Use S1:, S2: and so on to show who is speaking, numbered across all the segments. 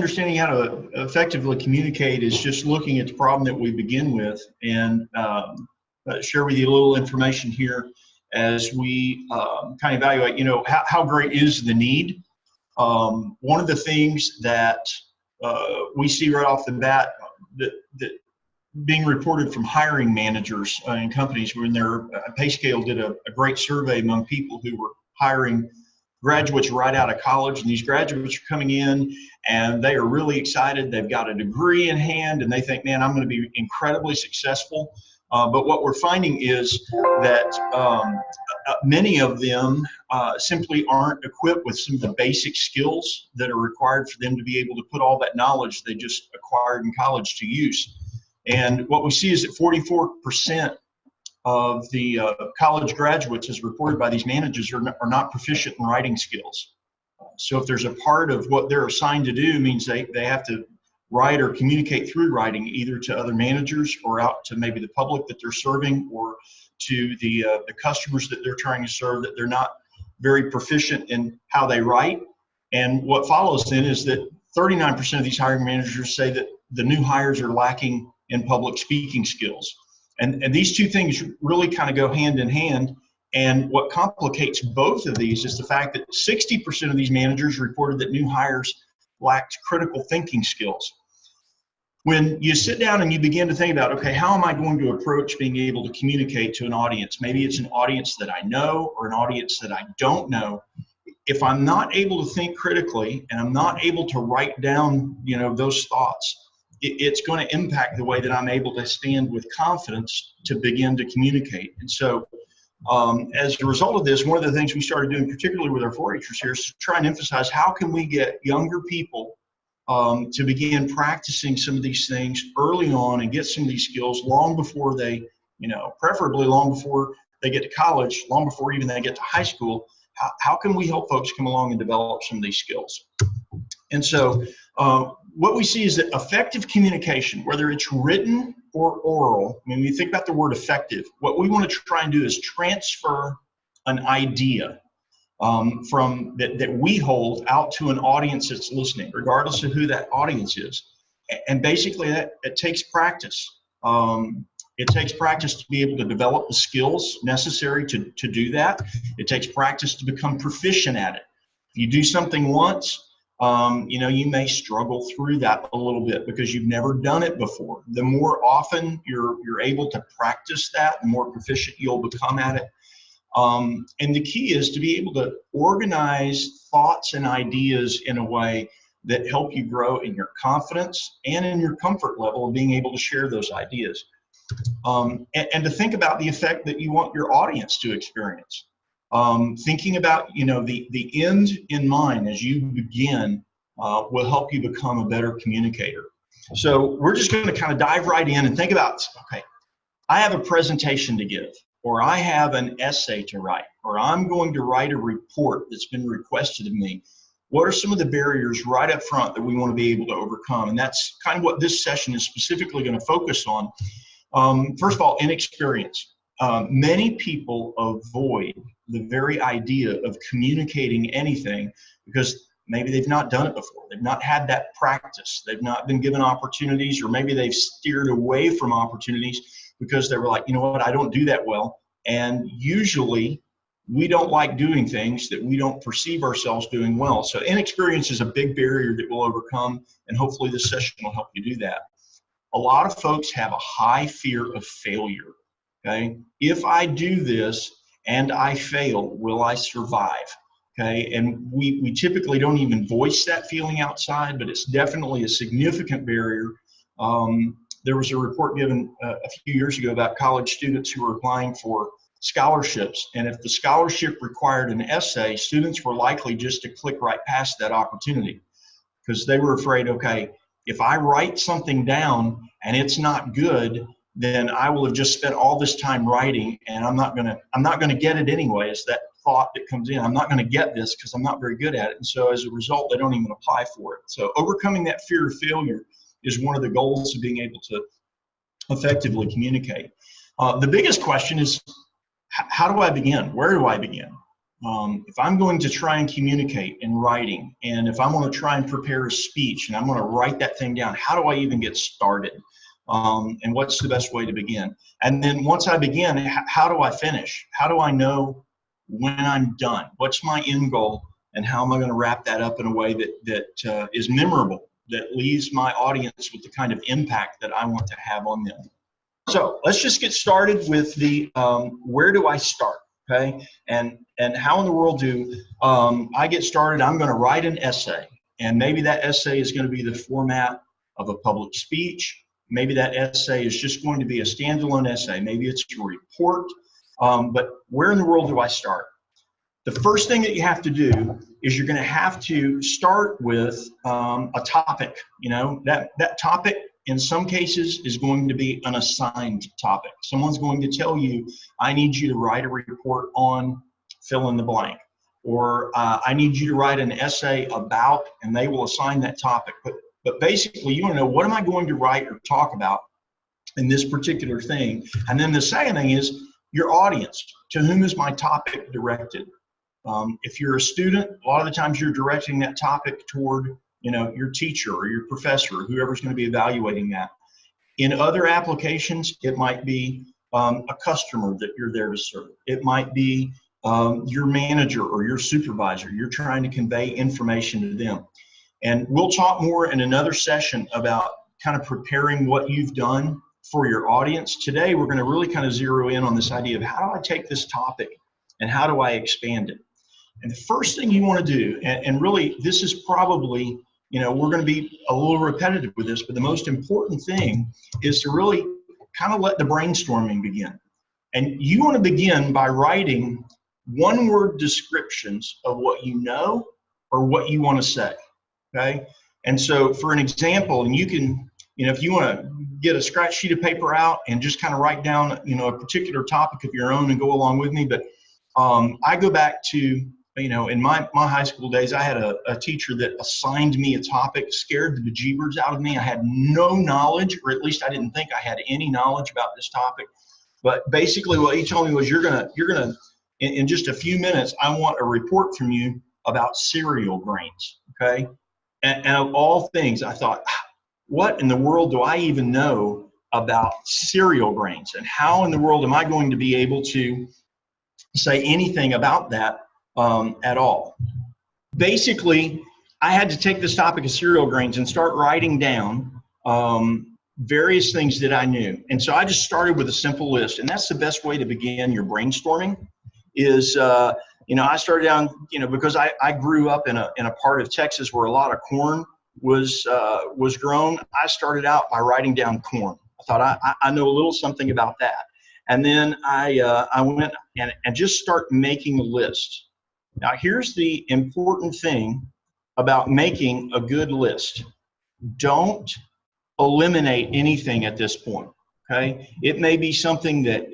S1: understanding how to effectively communicate is just looking at the problem that we begin with and share with you a little information here as we kind of evaluate, you know, how great is the need. One of the things that we see right off the bat that being reported from hiring managers in companies, when their PayScale did a great survey among people who were hiring graduates right out of college, and these graduates are coming in and they are really excited. They've got a degree in hand and they think, man, I'm going to be incredibly successful. But what we're finding is that many of them simply aren't equipped with some of the basic skills that are required for them to be able to put all that knowledge they just acquired in college to use. And what we see is that 44% of the college graduates, as reported by these managers, are not proficient in writing skills. So if there's a part of what they're assigned to do means they have to write or communicate through writing, either to other managers or out to maybe the public that they're serving, or to the customers that they're trying to serve, that they're not very proficient in how they write. And what follows then is that 39% of these hiring managers say that the new hires are lacking in public speaking skills. And these two things really kind of go hand in hand. And what complicates both of these is the fact that 60% of these managers reported that new hires lacked critical thinking skills. When you sit down and you begin to think about, okay, how am I going to approach being able to communicate to an audience? Maybe it's an audience that I know or an audience that I don't know. If I'm not able to think critically and I'm not able to write down, you know, those thoughts, it's going to impact the way that I'm able to stand with confidence to begin to communicate. And so as a result of this, one of the things we started doing, particularly with our 4-Hers here, is to try and emphasize how can we get younger people to begin practicing some of these things early on and get some of these skills long before they, you know, preferably long before they get to college, long before even they get to high school. How can we help folks come along and develop some of these skills? And so what we see is that effective communication, whether it's written or oral, when we think about the word effective, what we want to try and do is transfer an idea from that we hold out to an audience that's listening, regardless of who that audience is. And basically it takes practice. It takes practice to be able to develop the skills necessary to do that. It takes practice to become proficient at it. If you do something once, you know, you may struggle through that a little bit because you've never done it before. The more often you're able to practice that, the more proficient you'll become at it. And the key is to be able to organize thoughts and ideas in a way that help you grow in your confidence and in your comfort level of being able to share those ideas. And to think about the effect that you want your audience to experience. Thinking about, you know, the end in mind as you begin will help you become a better communicator. So we're just going to kind of dive right in and think about, okay, I have a presentation to give, or I have an essay to write, or I'm going to write a report that's been requested of me. What are some of the barriers right up front that we want to be able to overcome? And that's kind of what this session is specifically going to focus on. First of all, inexperience. Many people avoid the very idea of communicating anything because maybe they've not done it before. They've not had that practice. They've not been given opportunities, or maybe they've steered away from opportunities because they were like, you know what, I don't do that well. And usually we don't like doing things that we don't perceive ourselves doing well. So inexperience is a big barrier that we'll overcome, and hopefully this session will help you do that. A lot of folks have a high fear of failure. Okay, if I do this and I fail, will I survive? Okay, and we typically don't even voice that feeling outside, but it's definitely a significant barrier. There was a report given a few years ago about college students who were applying for scholarships, and if the scholarship required an essay, students were likely just to click right past that opportunity because they were afraid, okay, if I write something down and it's not good, then I will have just spent all this time writing, and I'm not gonna get it anyway. It's that thought that comes in. I'm not gonna get this because I'm not very good at it. And so as a result, they don't even apply for it. So overcoming that fear of failure is one of the goals of being able to effectively communicate. The biggest question is, how do I begin? Where do I begin? If I'm going to try and communicate in writing, and if I'm going to try and prepare a speech and I'm going to write that thing down, how do I even get started? And what's the best way to begin? And then once I begin, how do I finish? How do I know when I'm done? What's my end goal? And how am I going to wrap that up in a way that is memorable, that leaves my audience with the kind of impact that I want to have on them? So let's just get started with the where do I start? Okay, and how in the world do I get started? I'm going to write an essay, and maybe that essay is going to be the format of a public speech. Maybe that essay is just going to be a standalone essay. Maybe it's a report. But where in the world do I start? The first thing that you have to do is you're going to have to start with a topic. You know, that topic in some cases is going to be an assigned topic. Someone's going to tell you, I need you to write a report on fill in the blank, or I need you to write an essay about, and they will assign that topic. But basically, you want to know, what am I going to write or talk about in this particular thing? And then the second thing is your audience. To whom is my topic directed? If you're a student, a lot of the times you're directing that topic toward, you know, your teacher or your professor or whoever's going to be evaluating that. In other applications, it might be a customer that you're there to serve. It might be your manager or your supervisor. You're trying to convey information to them. And we'll talk more in another session about kind of preparing what you've done for your audience. Today, we're going to really kind of zero in on this idea of how do I take this topic and how do I expand it? And the first thing you want to do, and really this is probably, you know, we're going to be a little repetitive with this, but the most important thing is to really kind of let the brainstorming begin. And you want to begin by writing one-word descriptions of what you know or what you want to say. Okay, and so for an example, and you can, you know, if you want to get a scratch sheet of paper out and just kind of write down, you know, a particular topic of your own and go along with me. But I go back to, you know, in my high school days, I had a teacher that assigned me a topic, scared the bejeebers out of me. I had no knowledge, or at least I didn't think I had any knowledge about this topic. But basically what he told me was, you're gonna in just a few minutes, I want a report from you about cereal grains. Okay. And of all things, I thought, what in the world do I even know about cereal grains? And how in the world am I going to be able to say anything about that at all? Basically, I had to take this topic of cereal grains and start writing down various things that I knew. And so I just started with a simple list. And that's the best way to begin your brainstorming is, you know, I started down, you know, because I grew up in a part of Texas where a lot of corn was grown. I started out by writing down corn. I thought I know a little something about that. And then I went and just start making a list. Now, here's the important thing about making a good list. Don't eliminate anything at this point. Okay, it may be something that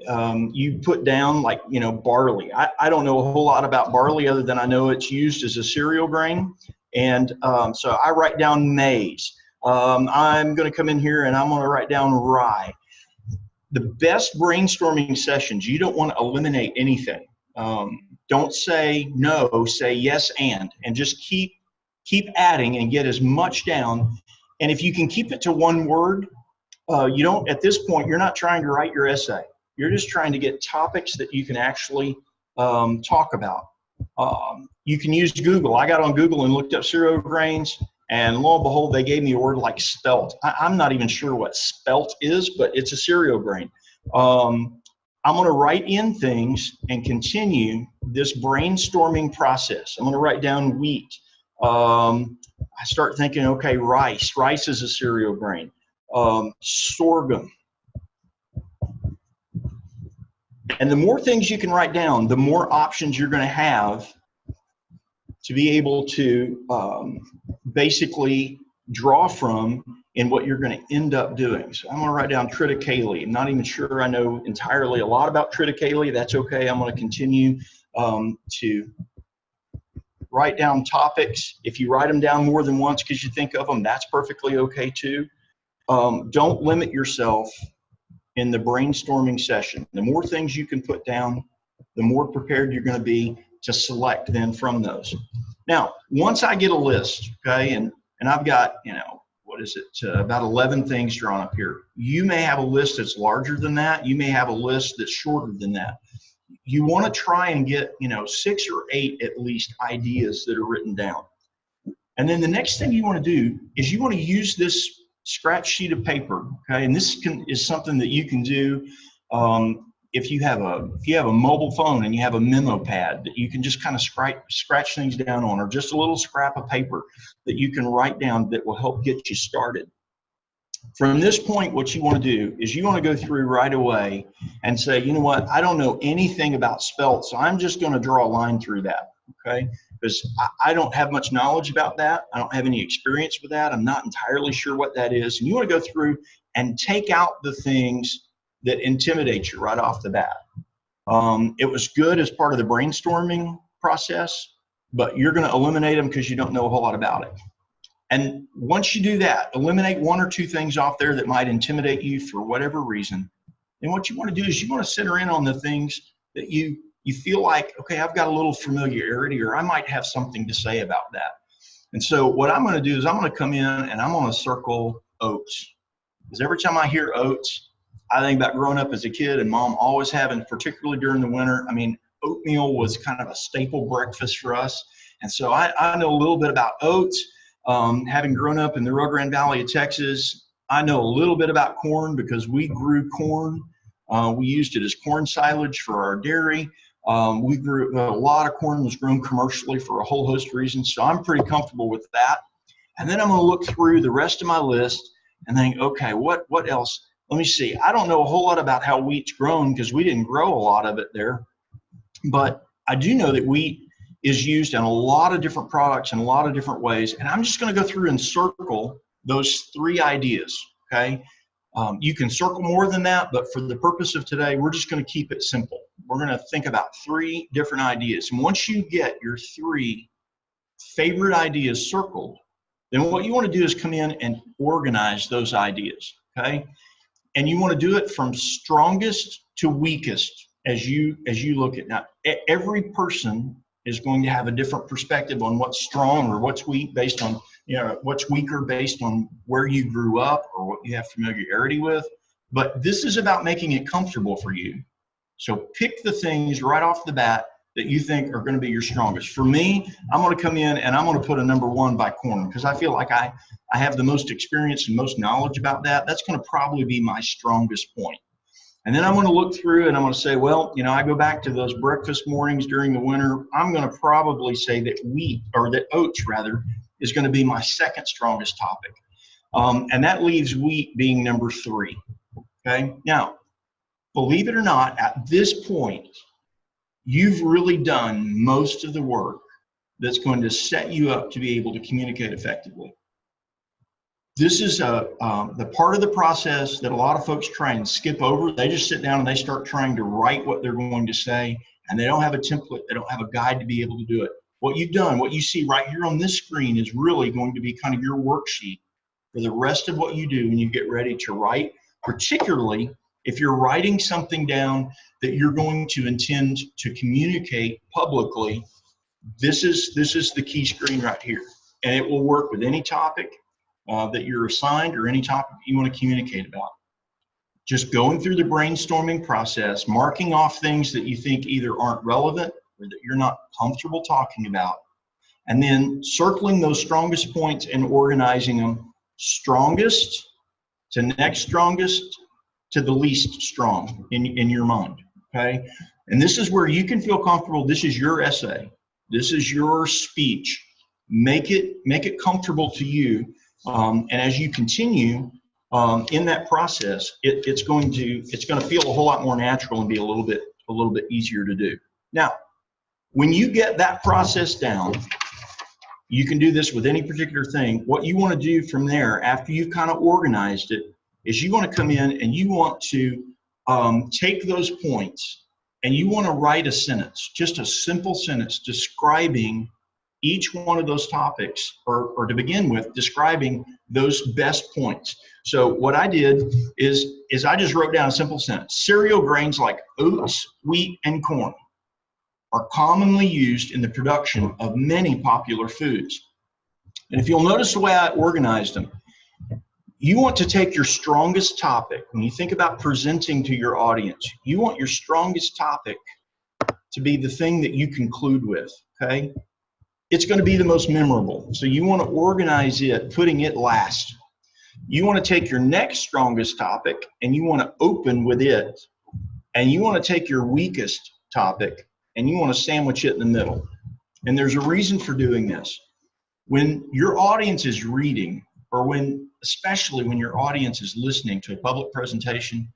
S1: you put down, like, you know, barley. I don't know a whole lot about barley other than I know it's used as a cereal grain. And so I write down maize. I'm going to come in here and I'm going to write down rye. The best brainstorming sessions, you don't want to eliminate anything. Don't say no, say yes and just keep adding and get as much down. And if you can keep it to one word, you don't, at this point, you're not trying to write your essay. You're just trying to get topics that you can actually talk about. You can use Google. I got on Google and looked up cereal grains, and lo and behold, they gave me a word like spelt. I'm not even sure what spelt is, but it's a cereal grain. I'm going to write in things and continue this brainstorming process. I'm going to write down wheat. I start thinking, okay, rice. Rice is a cereal grain. Sorghum. And the more things you can write down, the more options you're going to have to be able to basically draw from in what you're going to end up doing. So I'm going to write down triticale. I'm not even sure I know entirely a lot about triticale. That's okay. I'm going to continue to write down topics. If you write them down more than once because you think of them, that's perfectly okay too. Don't limit yourself in the brainstorming session. The more things you can put down, the more prepared you're going to be to select then from those. Now, once I get a list, okay, and I've got, you know, what is it, about 11 things drawn up here. You may have a list that's larger than that. You may have a list that's shorter than that. You want to try and get, you know, 6 or 8 at least ideas that are written down. And then the next thing you want to do is you want to use this scratch sheet of paper, okay? And this is something that you can do if you have a mobile phone and you have a memo pad that you can just kind of scratch things down on, or just a little scrap of paper that you can write down that will help get you started. From this point, what you want to do is you want to go through right away and say, you know what, I don't know anything about spelt, so I'm just going to draw a line through that, okay? Because I don't have much knowledge about that. I don't have any experience with that. I'm not entirely sure what that is. And you want to go through and take out the things that intimidate you right off the bat. It was good as part of the brainstorming process, but you're going to eliminate them because you don't know a whole lot about it. And once you do that, eliminate 1 or 2 things off there that might intimidate you for whatever reason. And what you want to do is you want to center in on the things that you feel like, okay, I've got a little familiarity, or I might have something to say about that. And so what I'm going to do is I'm going to come in and I'm going to circle oats. Because every time I hear oats, I think about growing up as a kid and mom always having, particularly during the winter, I mean, oatmeal was kind of a staple breakfast for us. And so I know a little bit about oats. Having grown up in the Rio Grande Valley of Texas, I know a little bit about corn because we grew corn. We used it as corn silage for our dairy. We grew a lot of corn was grown commercially for a whole host of reasons. So I'm pretty comfortable with that. And then I'm going to look through the rest of my list and think, okay, what else? Let me see. I don't know a whole lot about how wheat's grown because we didn't grow a lot of it there. But I do know that wheat is used in a lot of different products in a lot of different ways. And I'm just going to go through and circle those 3 ideas, okay? You can circle more than that, but for the purpose of today, we're just going to keep it simple. We're going to think about 3 different ideas. And once you get your 3 favorite ideas circled, then what you want to do is come in and organize those ideas, okay? And you want to do it from strongest to weakest as you look at. Now, every person is going to have a different perspective on what's strong or what's weak based on, you know, what's weaker based on where you grew up or what you have familiarity with. But this is about making it comfortable for you. So pick the things right off the bat that you think are going to be your strongest. For me, I'm going to come in and I'm going to put a number 1 by corn because I feel like I have the most experience and most knowledge about that. That's going to probably be my strongest point. And then I'm going to look through and I'm going to say, well, you know, I go back to those breakfast mornings during the winter. I'm going to probably say that oats rather, is going to be my 2nd strongest topic. And that leaves wheat being number 3. Okay. Now, believe it or not, at this point, you've really done most of the work that's going to set you up to be able to communicate effectively. This is the part of the process that a lot of folks try and skip over. They just sit down and they start trying to write what they're going to say, and they don't have a template. They don't have a guide to be able to do it. What you've done, what you see right here on this screen is really going to be kind of your worksheet for the rest of what you do when you get ready to write, particularly if you're writing something down that you're going to intend to communicate publicly. This is the key screen right here, and it will work with any topic that you're assigned or any topic that you want to communicate about. Just going through the brainstorming process, marking off things that you think either aren't relevant or that you're not comfortable talking about, and then circling those strongest points and organizing them strongest to next strongest to the least strong in your mind, okay? And this is where you can feel comfortable. This is your essay. This is your speech. Make it comfortable to you. And as you continue in that process, it's going to feel a whole lot more natural and be a little bit easier to do. Now, when you get that process down, you can do this with any particular thing. What you want to do from there, after you've kind of organized it, is you want to come in and you want to take those points and you want to write a sentence, just a simple sentence describing each one of those topics, or to begin with, describing those best points. So what I did is I just wrote down a simple sentence. Cereal grains like oats, wheat, and corn are commonly used in the production of many popular foods. And if you'll notice the way I organized them, you want to take your strongest topic. When you think about presenting to your audience, you want your strongest topic to be the thing that you conclude with, okay? It's going to be the most memorable. So you want to organize it, putting it last. You want to take your next strongest topic and you want to open with it. And you want to take your weakest topic and you want to sandwich it in the middle. And there's a reason for doing this. When your audience is reading, or especially when your audience is listening to a public presentation,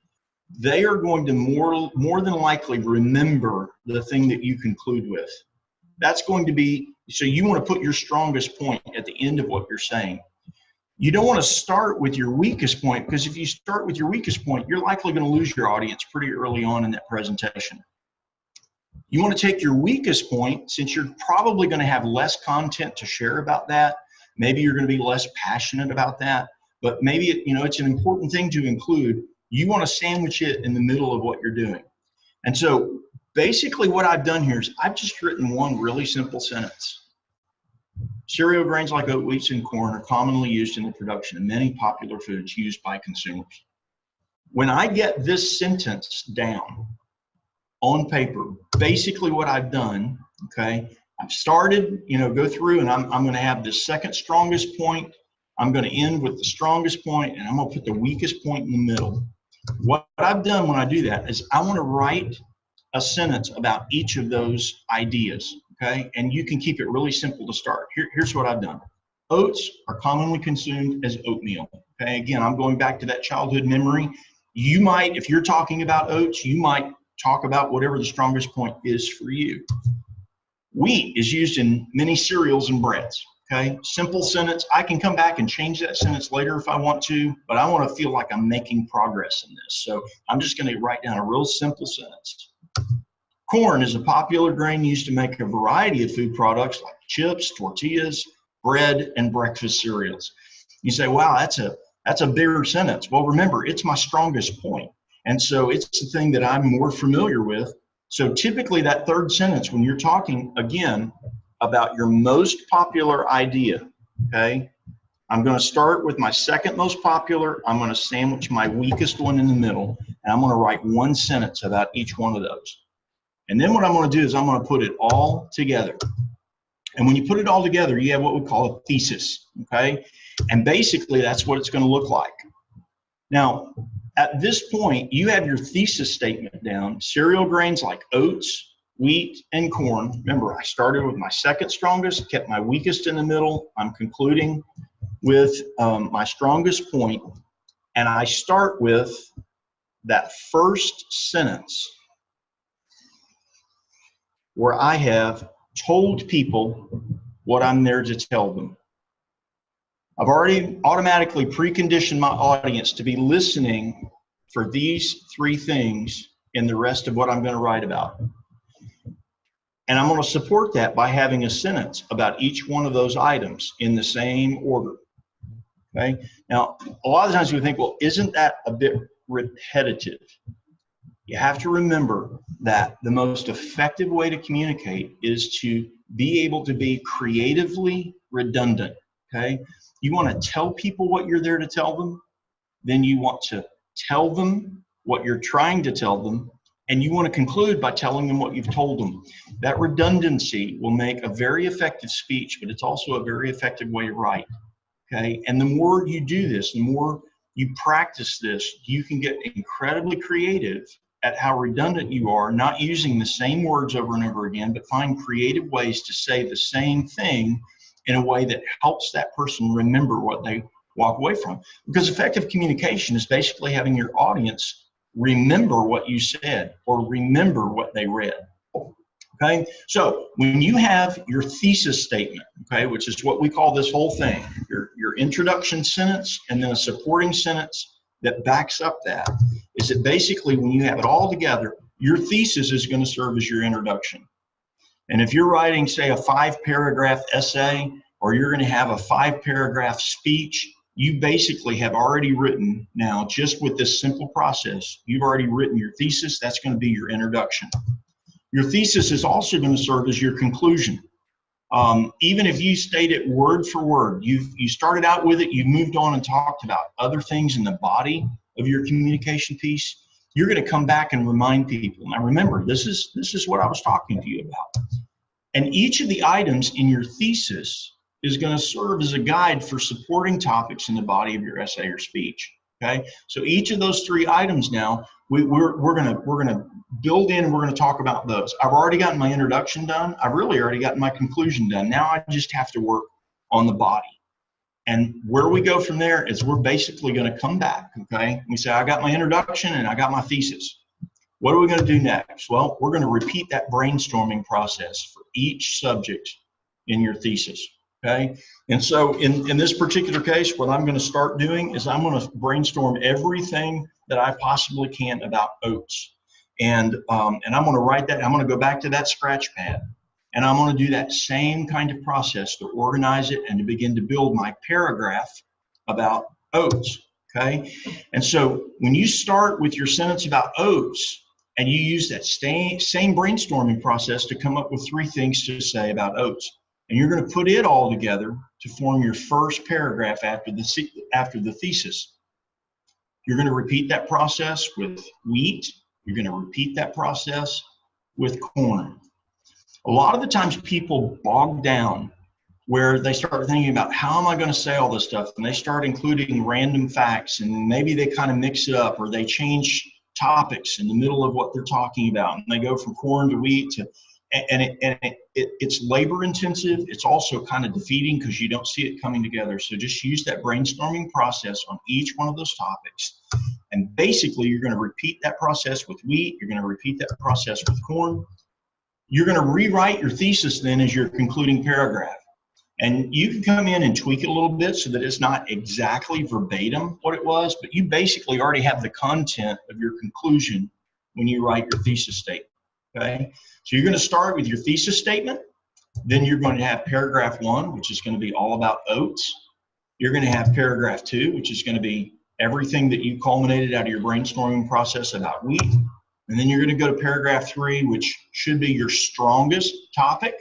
S1: they are going to more than likely remember the thing that you conclude with. That's going to be, so you want to put your strongest point at the end of what you're saying. You don't want to start with your weakest point, because if you start with your weakest point, you're likely going to lose your audience pretty early on in that presentation. You want to take your weakest point, since you're probably going to have less content to share about that. Maybe you're going to be less passionate about that, but maybe it's an important thing to include. You want to sandwich it in the middle of what you're doing. And so basically what I've done here is I've just written one really simple sentence. Cereal grains like oat, wheat, and corn are commonly used in the production of many popular foods used by consumers. When I get this sentence down on paper, basically what I've done, okay, I've started, go through, and I'm going to have the second strongest point. I'm going to end with the strongest point, and I'm going to put the weakest point in the middle. What I've done when I do that is I want to write a sentence about each of those ideas, okay? And you can keep it really simple to start. Here's what I've done. Oats are commonly consumed as oatmeal, okay? Again, I'm going back to that childhood memory. You might, if you're talking about oats, you might talk about whatever the strongest point is for you. Wheat is used in many cereals and breads, okay? Simple sentence. I can come back and change that sentence later if I want to, but I want to feel like I'm making progress in this. So I'm just going to write down a real simple sentence. Corn is a popular grain used to make a variety of food products like chips, tortillas, bread, and breakfast cereals. You say, wow, that's a bigger sentence. Well, remember, it's my strongest point. And so it's the thing that I'm more familiar with. So typically that third sentence, when you're talking, again, about your most popular idea, okay, I'm going to start with my second most popular. I'm going to sandwich my weakest one in the middle, and I'm going to write one sentence about each one of those. And then what I'm going to do is I'm going to put it all together. And when you put it all together, you have what we call a thesis, okay? And basically that's what it's going to look like. Now, at this point, you have your thesis statement down. Cereal grains like oats, wheat, and corn. Remember, I started with my second strongest, kept my weakest in the middle. I'm concluding with my strongest point, and I start with that first sentence where I have told people what I'm there to tell them. I've already automatically preconditioned my audience to be listening for these three things in the rest of what I'm going to write about. And I'm going to support that by having a sentence about each one of those items in the same order. Okay. Now, a lot of times we think, well, isn't that a bit repetitive? You have to remember that the most effective way to communicate is to be able to be creatively redundant. Okay. You want to tell people what you're there to tell them. Then you want to tell them what you're trying to tell them. And you want to conclude by telling them what you've told them. That redundancy will make a very effective speech, but it's also a very effective way to write. Okay. And the more you do this, the more you practice this, you can get incredibly creative at how redundant you are, not using the same words over and over again, but find creative ways to say the same thing in a way that helps that person remember what they walk away from. Because effective communication is basically having your audience remember what you said or remember what they read. Okay, so when you have your thesis statement, okay, which is what we call this whole thing, your introduction sentence and then a supporting sentence that backs up that, is that basically when you have it all together, your thesis is going to serve as your introduction. And if you're writing, say, a 5-paragraph essay, or you're going to have a 5-paragraph speech, you basically have already written now, just with this simple process, you've already written your thesis. That's going to be your introduction. Your thesis is also going to serve as your conclusion. Even if you state it word for word, you started out with it, you moved on and talked about other things in the body of your communication piece, you're going to come back and remind people. Now remember, this is what I was talking to you about. And each of the items in your thesis is going to serve as a guide for supporting topics in the body of your essay or speech. Okay, so each of those three items now, we're gonna build in and we're gonna talk about those. I've already gotten my introduction done. I've really already gotten my conclusion done. Now I just have to work on the body. And where we go from there is we're basically gonna come back, okay? We say, I got my introduction and I got my thesis. What are we gonna do next? Well, we're gonna repeat that brainstorming process for each subject in your thesis. Okay, and so in this particular case, what I'm going to start doing is I'm going to brainstorm everything that I possibly can about oats, and I'm going to write that. I'm going to go back to that scratch pad, and I'm going to do that same kind of process to organize it and to begin to build my paragraph about oats. Okay, and so when you start with your sentence about oats, and you use that same brainstorming process to come up with 3 things to say about oats. And you're going to put it all together to form your first paragraph after the thesis. You're going to repeat that process with wheat. You're going to repeat that process with corn. A lot of the times people bog down where they start thinking about how am I going to say all this stuff, and they start including random facts, and maybe they kind of mix it up, or they change topics in the middle of what they're talking about, and they go from corn to wheat to it's labor intensive. It's also kind of defeating because you don't see it coming together. So just use that brainstorming process on each one of those topics. And basically, you're going to repeat that process with wheat. You're going to repeat that process with corn. You're going to rewrite your thesis then as your concluding paragraph. And you can come in and tweak it a little bit so that it's not exactly verbatim what it was, but you basically already have the content of your conclusion when you write your thesis statement. Okay, so you're going to start with your thesis statement. Then you're going to have paragraph 1, which is going to be all about oats. You're going to have paragraph 2, which is going to be everything that you culminated out of your brainstorming process about wheat. And then you're going to go to paragraph 3, which should be your strongest topic.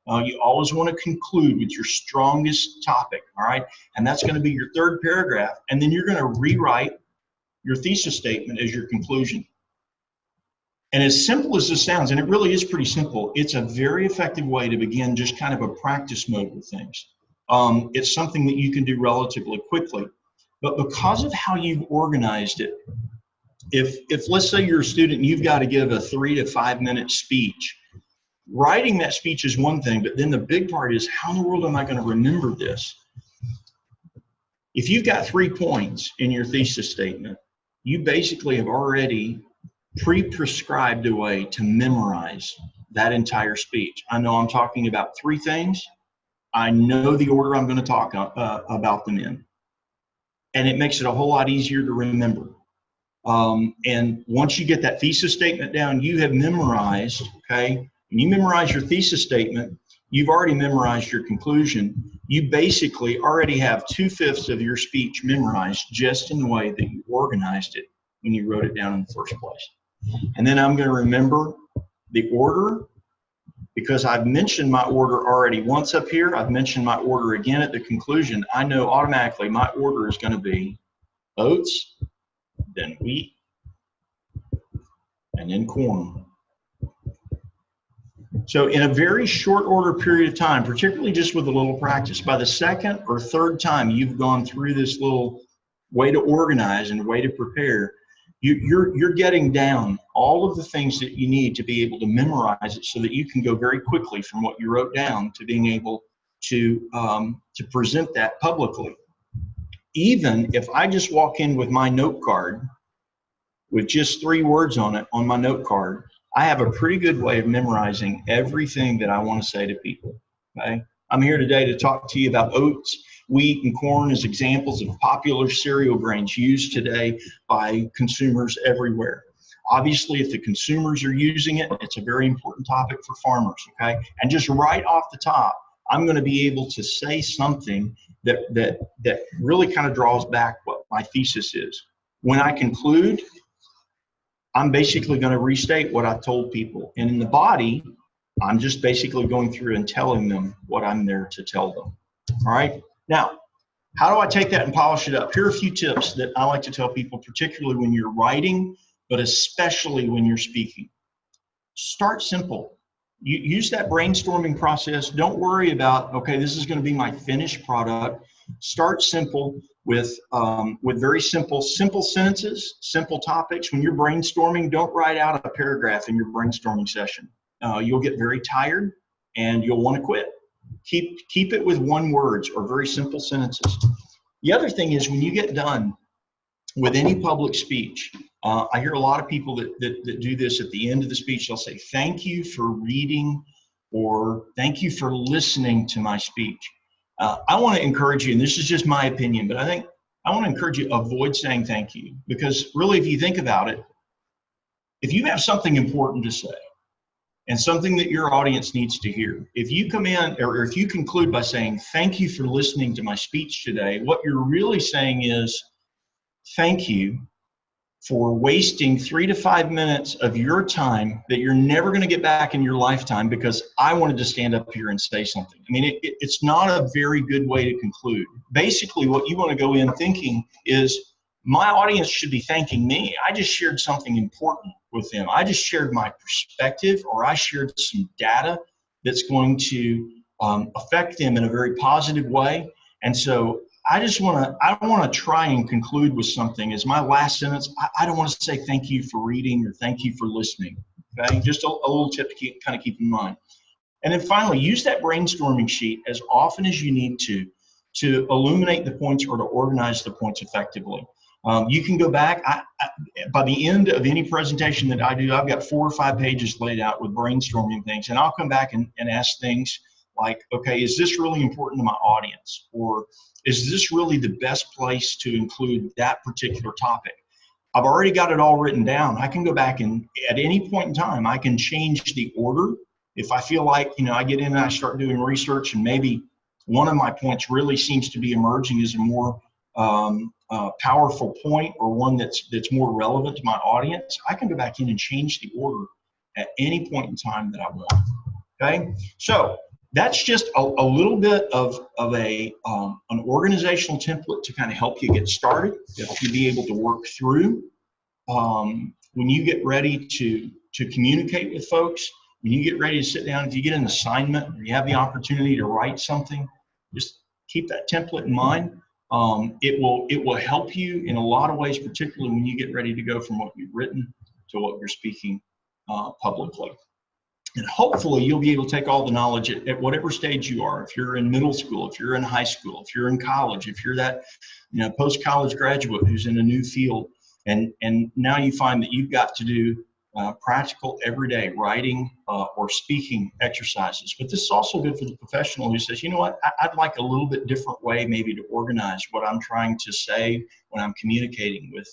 S1: You always want to conclude with your strongest topic, all right? And that's going to be your 3rd paragraph. And then you're going to rewrite your thesis statement as your conclusion. And as simple as this sounds, and it really is pretty simple, it's a very effective way to begin just kind of a practice mode with things. It's something that you can do relatively quickly. But because of how you've organized it, if let's say you're a student and you've got to give a 3 to 5 minute speech, writing that speech is one thing, but then the big part is how in the world am I going to remember this? If you've got 3 points in your thesis statement, you basically have already pre-prescribed a way to memorize that entire speech. I know I'm talking about 3 things. I know the order I'm going to talk about them in. And it makes it a whole lot easier to remember. And once you get that thesis statement down, you have memorized, okay? When you memorize your thesis statement, you've already memorized your conclusion. You basically already have 2/5 of your speech memorized just in the way that you organized it when you wrote it down in the first place. And then I'm going to remember the order because I've mentioned my order already once up here. I've mentioned my order again at the conclusion. I know automatically my order is going to be oats, then wheat, and then corn. So in a very short order period of time, particularly just with a little practice, by the 2nd or 3rd time you've gone through this little way to organize and way to prepare, you're getting down all of the things that you need to be able to memorize it so that you can go very quickly from what you wrote down to being able to present that publicly. Even if I just walk in with my note card with just 3 words on it on my note card, I have a pretty good way of memorizing everything that I want to say to people. Okay? I'm here today to talk to you about oats, wheat, and corn as examples of popular cereal grains used today by consumers everywhere. Obviously, if the consumers are using it, it's a very important topic for farmers, okay? And just right off the top, I'm going to be able to say something that really kind of draws back what my thesis is. When I conclude, I'm basically going to restate what I told people. And in the body, I'm just basically going through and telling them what I'm there to tell them. All right. Now, how do I take that and polish it up? Here are a few tips that I like to tell people, particularly when you're writing, but especially when you're speaking. Start simple. You use that brainstorming process. Don't worry about, okay, this is going to be my finished product. Start simple with very simple sentences, simple topics. When you're brainstorming, don't write out a paragraph in your brainstorming session. You'll get very tired and you'll want to quit. Keep it with one words or very simple sentences. The other thing is when you get done with any public speech, I hear a lot of people that do this at the end of the speech. They'll say, thank you for reading, or thank you for listening to my speech. I want to encourage you, and this is just my opinion, but I want to encourage you, avoid saying thank you, because really, if you think about it, if you have something important to say and something that your audience needs to hear, if you come in or if you conclude by saying, thank you for listening to my speech today, what you're really saying is, thank you for wasting 3 to 5 minutes of your time that you're never going to get back in your lifetime because I wanted to stand up here and say something. I mean, it's not a very good way to conclude. Basically, what you want to go in thinking is, my audience should be thanking me. I just shared something important with them. I just shared my perspective, or I shared some data that's going to affect them in a very positive way. And so I want to try and conclude with something as my last sentence. I don't want to say thank you for reading or thank you for listening. Okay, just a little tip to kind of keep in mind. And then finally, use that brainstorming sheet as often as you need to illuminate the points or to organize the points effectively. You can go back. By the end of any presentation that I do, I've got 4 or 5 pages laid out with brainstorming things, and I'll come back and ask things like, okay, is this really important to my audience? Or is this really the best place to include that particular topic? I've already got it all written down. I can go back and at any point in time, I can change the order. If I feel like, I get in and I start doing research and maybe one of my points really seems to be emerging as a more powerful point, or one that's more relevant to my audience, I can go back in and change the order at any point in time that I want. Okay, so that's just a little bit of an organizational template to kind of help you get started, to help you be able to work through when you get ready to communicate with folks. When you get ready to sit down, if you get an assignment or you have the opportunity to write something, just keep that template in mind. It will help you in a lot of ways, particularly when you get ready to go from what you've written to what you're speaking publicly. And hopefully you'll be able to take all the knowledge at whatever stage you are. If you're in middle school, if you're in high school, if you're in college, if you're that post-college graduate who's in a new field, and now you find that you've got to do practical everyday writing or speaking exercises. But this is also good for the professional who says, you know what, I'd like a little bit different way maybe to organize what I'm trying to say when I'm communicating with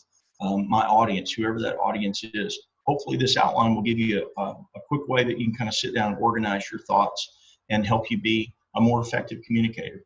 S1: my audience, whoever that audience is. Hopefully this outline will give you a quick way that you can kind of sit down and organize your thoughts and help you be a more effective communicator.